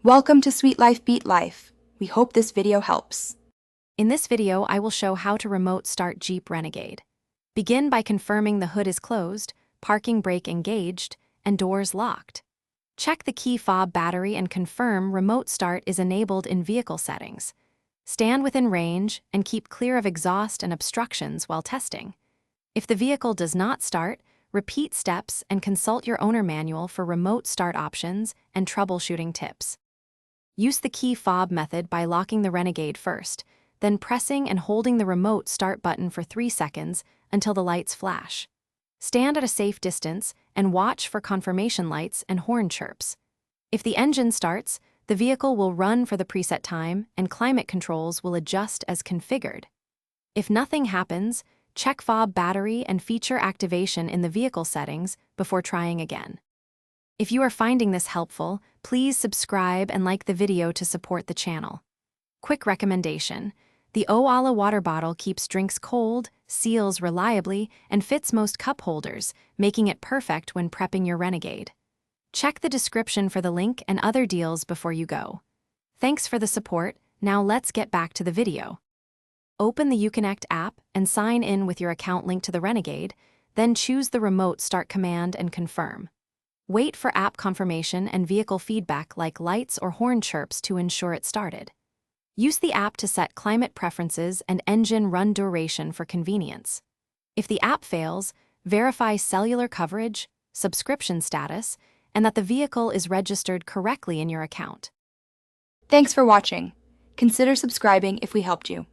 Welcome to Sweet Life Beat Life. We hope this video helps. In this video, I will show how to remote start Jeep Renegade. Begin by confirming the hood is closed, parking brake engaged, and doors locked. Check the key fob battery and confirm remote start is enabled in vehicle settings. Stand within range and keep clear of exhaust and obstructions while testing. If the vehicle does not start, repeat steps and consult your owner manual for remote start options and troubleshooting tips. Use the key fob method by locking the Renegade first, then pressing and holding the remote start button for 3 seconds until the lights flash. Stand at a safe distance and watch for confirmation lights and horn chirps. If the engine starts, the vehicle will run for the preset time and climate controls will adjust as configured. If nothing happens, check fob battery and feature activation in the vehicle settings before trying again. If you are finding this helpful, please subscribe and like the video to support the channel. Quick recommendation: the Owala water bottle keeps drinks cold, seals reliably, and fits most cup holders, making it perfect when prepping your Renegade. Check the description for the link and other deals before you go. Thanks for the support. Now let's get back to the video. Open the Uconnect app and sign in with your account linked to the Renegade, then choose the remote start command and confirm. Wait for app confirmation and vehicle feedback like lights or horn chirps to ensure it started. Use the app to set climate preferences and engine run duration for convenience. If the app fails, verify cellular coverage, subscription status, and that the vehicle is registered correctly in your account. Thanks for watching. Consider subscribing if we helped you.